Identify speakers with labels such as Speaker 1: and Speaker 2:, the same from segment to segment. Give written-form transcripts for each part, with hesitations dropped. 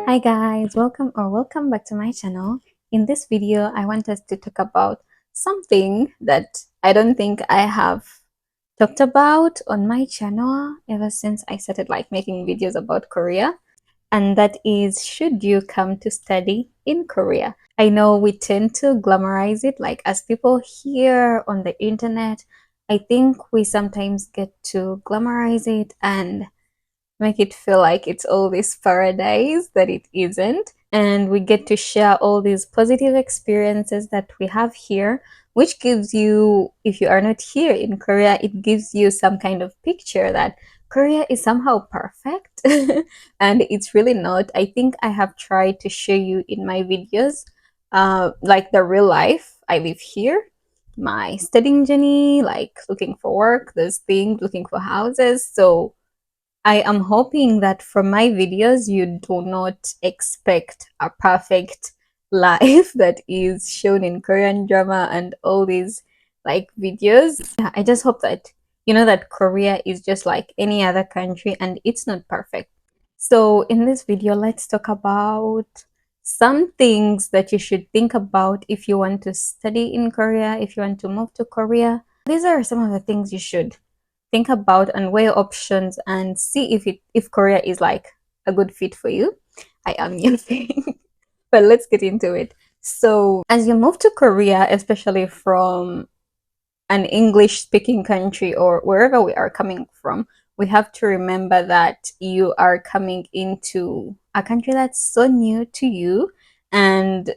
Speaker 1: Hi guys, welcome back to my channel. In this video, I want us to talk about something that I don't think I have talked about on my channel ever since I started making videos about Korea, and that is, should you come to study in Korea? I know we tend to glamorize it, like as people here on the internet. I think we sometimes get to glamorize it and make it feel like it's all this paradise that it isn't. And we get to share all these positive experiences that we have here, which gives you, if you are not here in Korea, it gives you some kind of picture that Korea is somehow perfect. And it's really not. I think I have tried to show you in my videos, like the real life I live here, my studying journey, like looking for work, those things, looking for houses. So I am hoping that from my videos, you do not expect a perfect life that is shown in Korean drama and all these videos. Yeah, I just hope that you know that Korea is just like any other country and it's not perfect. So in this video, let's talk about some things that you should think about if you want to study in Korea, if you want to move to Korea. These are some of the things you should think about and weigh options and see if Korea is like a good fit for you. I am yelling. But let's get into it. So, as you move to Korea, especially from an English speaking country or wherever we are coming from, we have to remember that you are coming into a country that's so new to you, and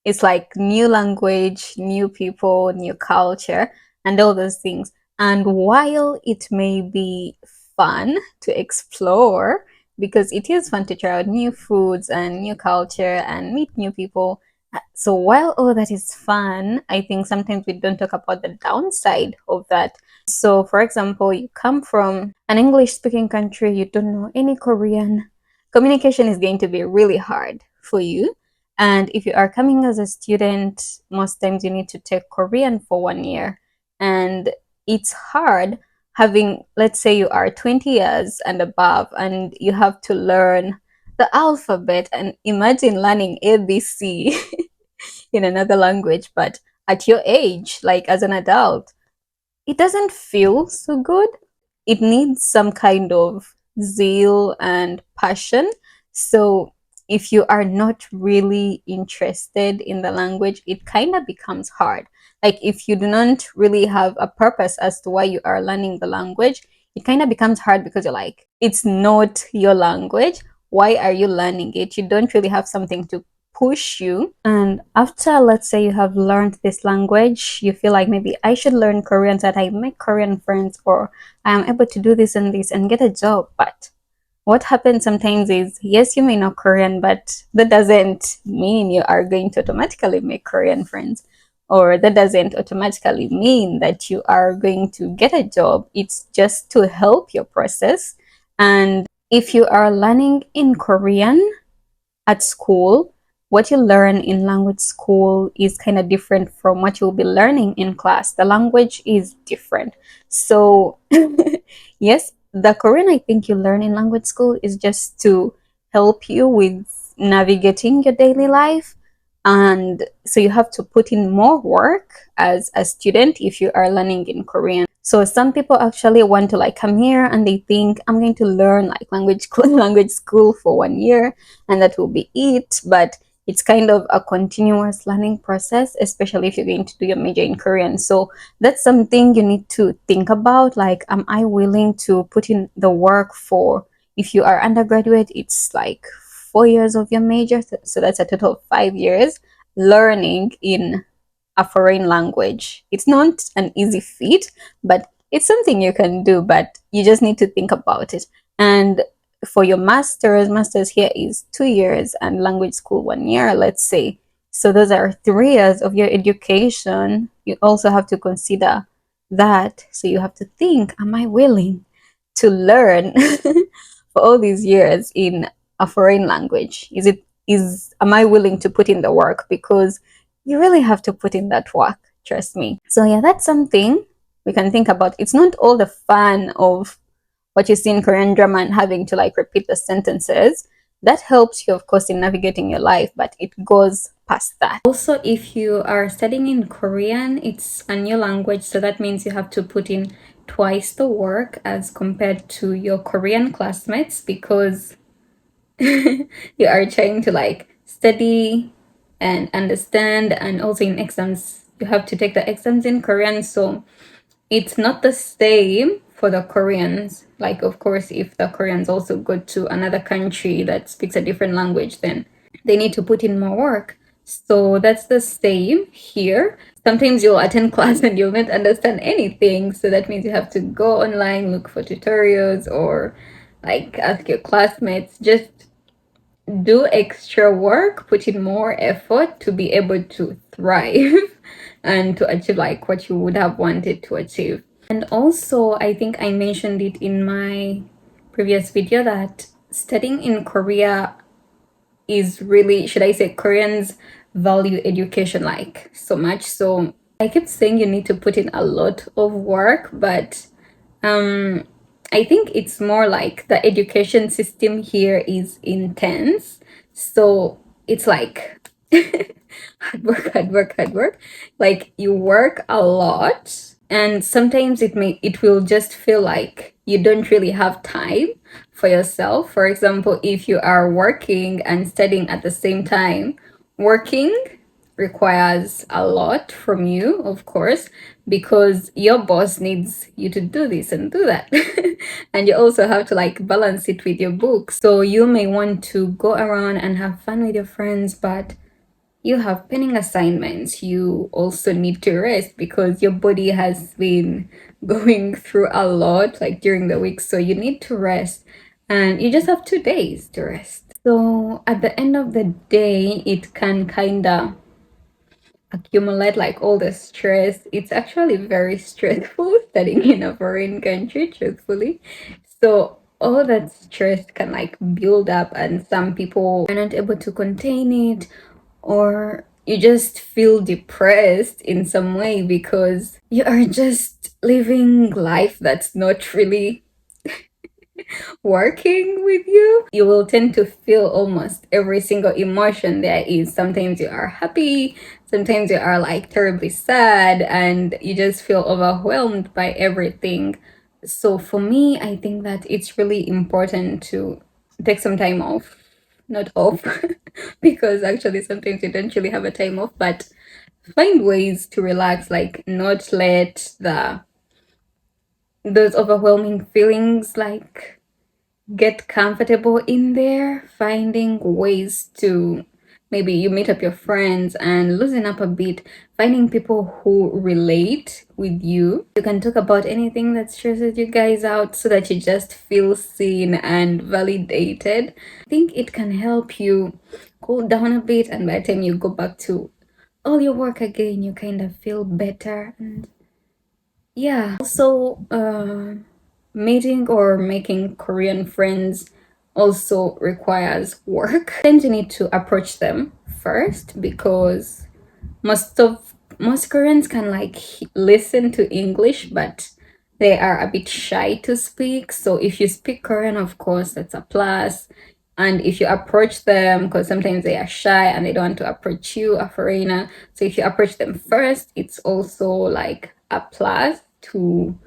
Speaker 1: it's like new language, new people, new culture, and all those things. And while it may be fun to explore, because it is fun to try out new foods and new culture and meet new people. So while all that is fun, I think sometimes we don't talk about the downside of that. So, for example, you come from an English speaking country, you don't know any Korean, communication is going to be really hard for you. And if you are coming as a student, most times you need to take Korean for 1 year. And it's hard having, let's say you are 20 years and above, and you have to learn the alphabet. And imagine learning ABC in another language, but at your age, like as an adult, it doesn't feel so good. It needs some kind of zeal and passion. So if you are not really interested in the language, it kind of becomes hard. Like if you do not really have a purpose as to why you are learning the language, it kind of becomes hard because you're like, it's not your language. Why are you learning it? You don't really have something to push you. And after, let's say, you have learned this language, you feel like maybe I should learn Korean so that I make Korean friends, or I am able to do this and this and get a job. But what happens sometimes is, yes, you may know Korean, but that doesn't mean you are going to automatically make Korean friends, or that doesn't automatically mean that you are going to get a job. It's just to help your process. And if you are learning in Korean at school, what you learn in language school is kind of different from what you'll be learning in class. The language is different. So, yes, the Korean I think you learn in language school is just to help you with navigating your daily life. And so you have to put in more work as a student if you are learning in Korean. So some people actually want to come here and they think I'm going to learn language school for 1 year and that will be it. But it's kind of a continuous learning process, especially if you're going to do your major in Korean. So that's something you need to think about. Like, am I willing to put in the work for, if you are undergraduate, it's like 4 years of your major. So that's a total of 5 years learning in a foreign language. It's not an easy feat, but it's something you can do, but you just need to think about it. And for your master's here is 2 years and language school 1 year, let's say. So those are 3 years of your education. You also have to consider that. So you have to think, am I willing to learn for all these years in a foreign language? Am I willing to put in the work? Because you really have to put in that work, trust me. So yeah, that's something we can think about. It's not all the fun of what you see in Korean drama and having to repeat the sentences. that helps you, of course, in navigating your life, but it goes past that. Also, if you are studying in Korean, it's a new language, so that means you have to put in twice the work as compared to your Korean classmates, because you are trying to like study and understand, and also in exams you have to take the exams in Korean, so it's not the same for the Koreans. Like, of course, if the Koreans also go to another country that speaks a different language, then they need to put in more work. So that's the same here. Sometimes you'll attend class and you'll not understand anything. So that means you have to go online, look for tutorials, or like ask your classmates. Just do extra work, put in more effort to be able to thrive and to achieve like what you would have wanted to achieve. And also, I think I mentioned it in my previous video that studying in Korea is really, should I say, Koreans value education like so much. So I keep saying you need to put in a lot of work, but I think it's more like the education system here is intense. So it's like hard work, hard work, hard work. Like you work a lot, and sometimes it will just feel like you don't really have time for yourself. For example, if you are working and studying at the same time, working requires a lot from you, of course, because your boss needs you to do this and do that. And you also have to like balance it with your books. So you may want to go around and have fun with your friends, but you have pending assignments. You also need to rest because your body has been going through a lot like during the week. So you need to rest, and you just have 2 days to rest. So at the end of the day, it can kind of accumulate like all the stress. It's actually very stressful studying in a foreign country, truthfully. So all that stress can like build up, and some people are not able to contain it, or you just feel depressed in some way because you are just living life that's not really working with you. You will tend to feel almost every single emotion there is. Sometimes you are happy, sometimes you are like terribly sad, and you just feel overwhelmed by everything. So for me, I think that it's really important to take some time off. Not off, because actually sometimes you don't really have a time off, but find ways to relax, like not let the those overwhelming feelings like get comfortable in there, finding ways to, maybe you meet up your friends and loosen up a bit, finding people who relate with you. You can talk about anything that stresses you guys out so that you just feel seen and validated. I think it can help you cool down a bit, and by the time you go back to all your work again, you kind of feel better. And yeah, also meeting or making Korean friends also requires work. Sometimes you need to approach them first, because most Koreans can like listen to English, but they are a bit shy to speak. So if you speak Korean, of course, that's a plus. And if you approach them, because sometimes they are shy and they don't want to approach you, a foreigner. So if you approach them first, it's also like a plus to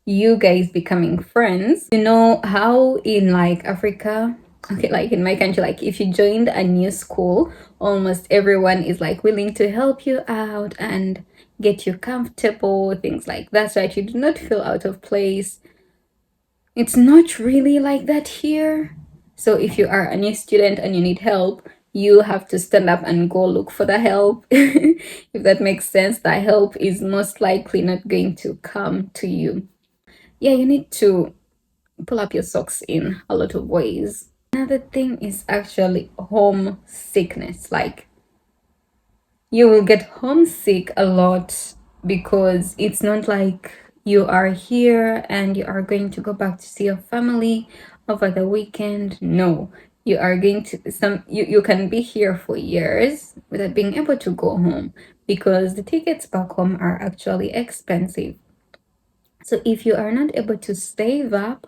Speaker 1: you guys becoming friends. You know how in like Africa, okay, like in my country, like if you joined a new school, almost everyone is like willing to help you out and get you comfortable, things like that, so that you do not feel out of place. It's not really like that here. So if you are a new student and you need help, you have to stand up and go look for the help. If that makes sense, the help is most likely not going to come to you. Yeah, you need to pull up your socks in a lot of ways. Another thing is actually homesickness. Like, you will get homesick a lot because it's not like you are here and you are going to go back to see your family over the weekend. No, you are going to you can be here for years without being able to go home, because the tickets back home are actually expensive. So if you are not able to save up,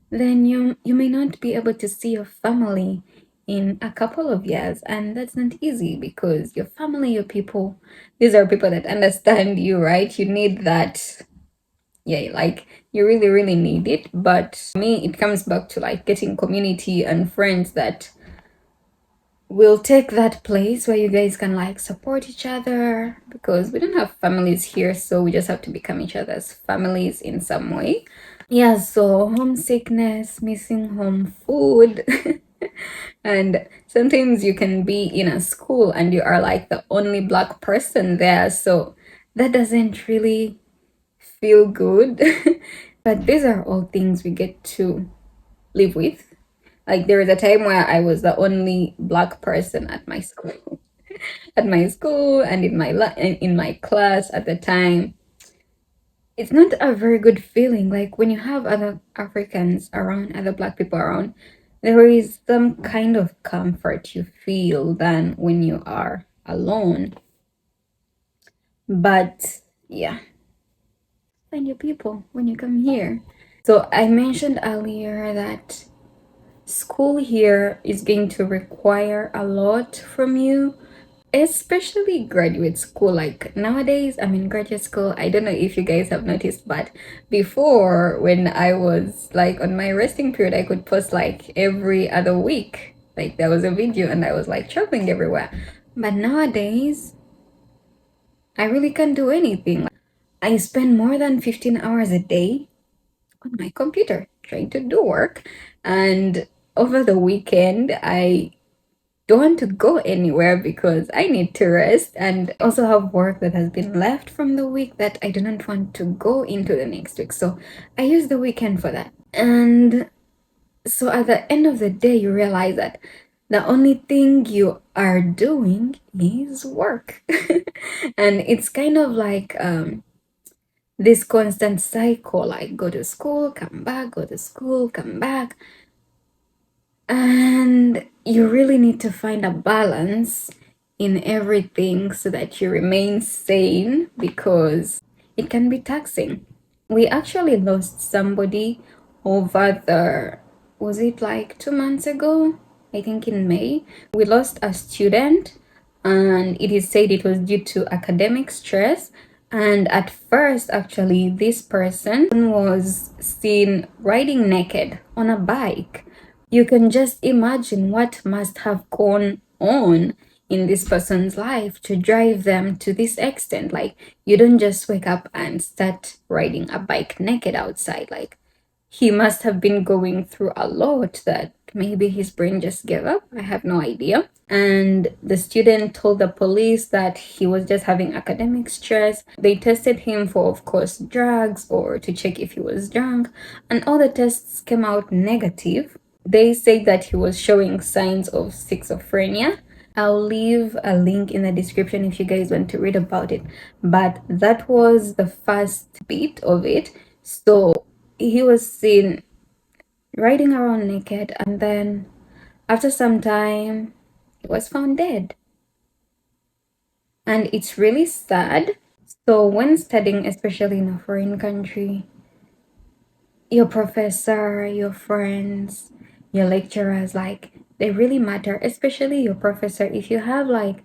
Speaker 1: then you may not be able to see your family in a couple of years, and that's not easy because your family, your people, these are people that understand you, right? You need that. Yeah, like you really, really need it. But for me, it comes back to like getting community and friends that will take that place where you guys can like support each other, because we don't have families here, so we just have to become each other's families in some way. Yeah, so homesickness, missing home food. And sometimes you can be in a school and you are like the only Black person there, so that doesn't really feel good. But these are all things we get to live with. Like there was a time where I was the only Black person at my school, and in my class at the time. It's not a very good feeling. Like when you have other Africans around, other Black people around, there is some kind of comfort you feel than when you are alone. But yeah, find your people when you come here. So I mentioned earlier that school here is going to require a lot from you, especially graduate school. Like nowadays I'm in graduate school. I don't know if you guys have noticed, but before, when I was like on my resting period, I could post like every other week, like there was a video, and I was like traveling everywhere. But nowadays I really can't do anything. I spend more than 15 hours a day on my computer trying to do work, and over the weekend I don't want to go anywhere because I need to rest, and also have work that has been left from the week that I do not want to go into the next week. So I use the weekend for that. And so at the end of the day, you realize that the only thing you are doing is work. And it's kind of like this constant cycle, like go to school, come back, go to school, come back. And you really need to find a balance in everything so that you remain sane, because it can be taxing. We actually lost somebody over was it like 2 months ago? I think in May. We lost a student, and it is said it was due to academic stress. And at first, actually, this person was seen riding naked on a bike. You can just imagine what must have gone on in this person's life to drive them to this extent. Like, you don't just wake up and start riding a bike naked outside. Like, he must have been going through a lot that maybe his brain just gave up. I have no idea. And the student told the police that he was just having academic stress. They tested him for, of course, drugs or to check if he was drunk, and all the tests came out negative. They say that he was showing signs of schizophrenia. I'll leave a link in the description if you guys want to read about it. But that was the first bit of it. So he was seen riding around naked, and then after some time, he was found dead. And it's really sad. So when studying, especially in a foreign country, your professor, your friends, your lecturers, like they really matter, especially your professor. If you have like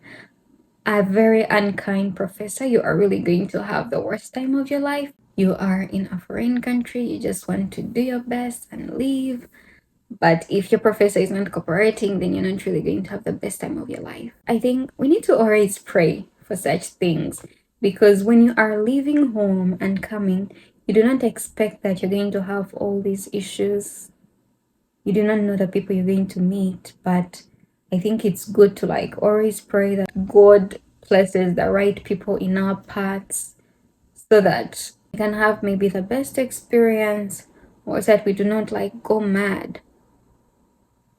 Speaker 1: a very unkind professor, you are really going to have the worst time of your life. You are in a foreign country, you just want to do your best and leave. But if your professor is not cooperating, then you're not really going to have the best time of your life. I think we need to always pray for such things, because when you are leaving home and coming, you do not expect that you're going to have all these issues. You do not know the people you're going to meet, but I think it's good to like always pray that God places the right people in our paths so that we can have maybe the best experience, or that we do not like go mad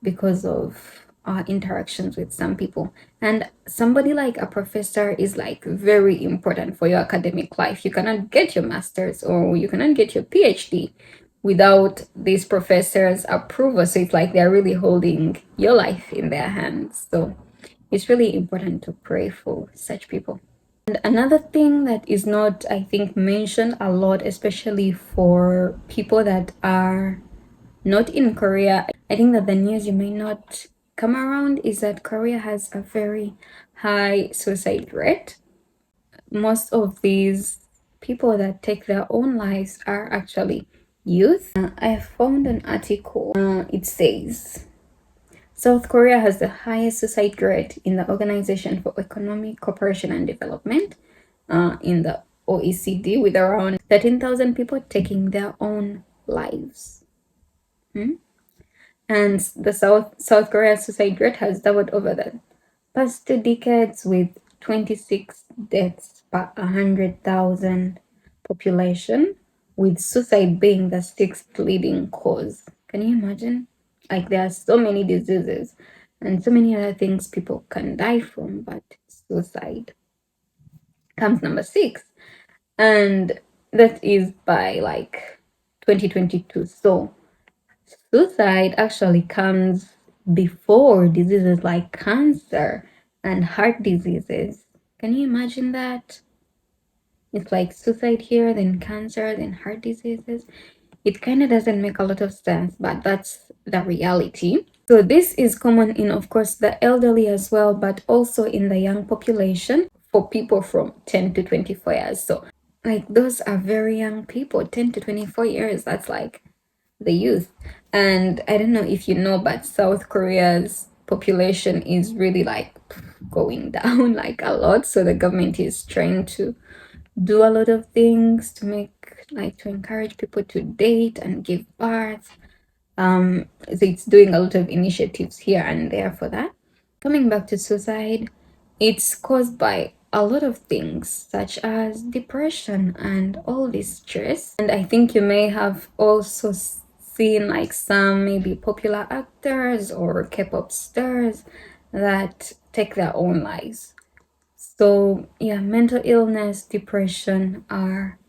Speaker 1: because of our interactions with some people. And somebody like a professor is like very important for your academic life. You cannot get your master's or you cannot get your PhD without this professor's approval. So it's like they're really holding your life in their hands. So it's really important to pray for such people. And another thing that is not, I think, mentioned a lot, especially for people that are not in Korea, I think that the news you may not come around is that Korea has a very high suicide rate. Most of these people that take their own lives are actually youth. I found an article. It says South Korea has the highest suicide rate in the Organization for Economic Cooperation and Development, in the OECD, with around 13,000 people taking their own lives. And the South Korea suicide rate has doubled over the past 2 decades, with 26 deaths per 100,000 population, with suicide being the sixth leading cause. Can you imagine? Like, there are so many diseases and so many other things people can die from, but suicide comes number 6, and that is by like 2022. So suicide actually comes before diseases like cancer and heart diseases. Can you imagine that? It's like suicide here, then cancer, then heart diseases. It kind of doesn't make a lot of sense, but that's the reality. So this is common in, of course, the elderly as well, but also in the young population for people from 10 to 24 years. So like, those are very young people, 10 to 24 years. That's like the youth. And I don't know if you know, but South Korea's population is really like going down like a lot. So the government is trying to do a lot of things to make, like, to encourage people to date and give birth. So it's doing a lot of initiatives here and there for that. Coming back to suicide, it's caused by a lot of things such as depression and all this stress. And I think you may have also seen like some maybe popular actors or K-pop stars that take their own lives. So yeah, mental illness, depression are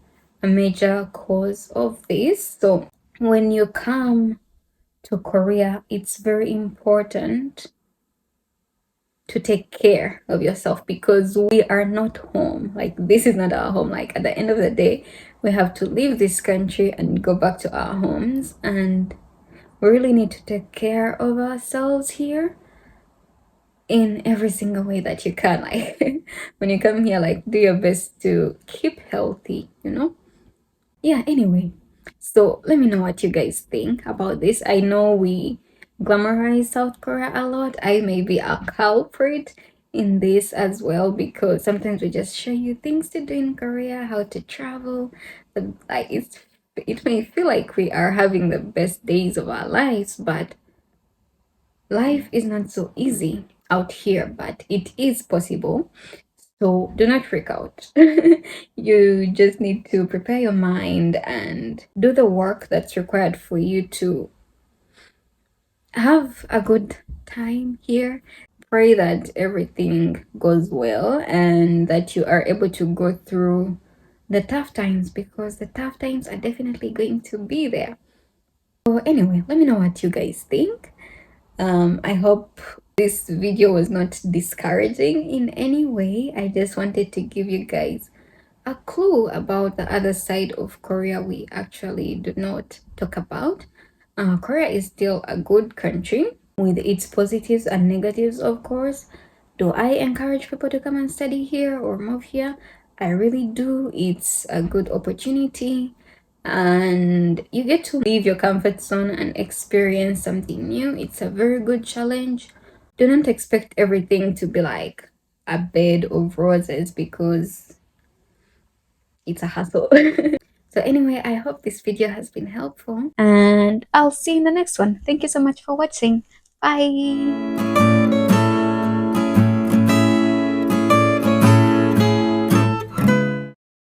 Speaker 1: a major cause of this. So when you come to Korea, it's very important to take care of yourself, because we are not home. Like, this is not our home. Like, at the end of the day, we have to leave this country and go back to our homes, and we really need to take care of ourselves here in every single way that you can. Like, when you come here, like, do your best to keep healthy, you know? Yeah, anyway, so let me know what you guys think about this. I know we glamorize South Korea a lot. I may be a culprit in this as well, because sometimes we just show you things to do in Korea, how to travel, but like, it may feel like we are having the best days of our lives, but life is not so easy out here, but it is possible. So do not freak out. You just need to prepare your mind and do the work that's required for you to have a good time here. Pray that everything goes well and that you are able to go through the tough times, because the tough times are definitely going to be there. So anyway, let me know what you guys think. I hope this video was not discouraging in any way. I just wanted to give you guys a clue about the other side of Korea we actually do not talk about. Korea is still a good country with its positives and negatives, of course. Do I encourage people to come and study here or move here? I really do. It's a good opportunity, and you get to leave your comfort zone and experience something new. It's a very good challenge. Do not expect everything to be like a bed of roses, because it's a hustle. So anyway, I hope this video has been helpful, and I'll see you in the next one. Thank you so much for watching. Bye.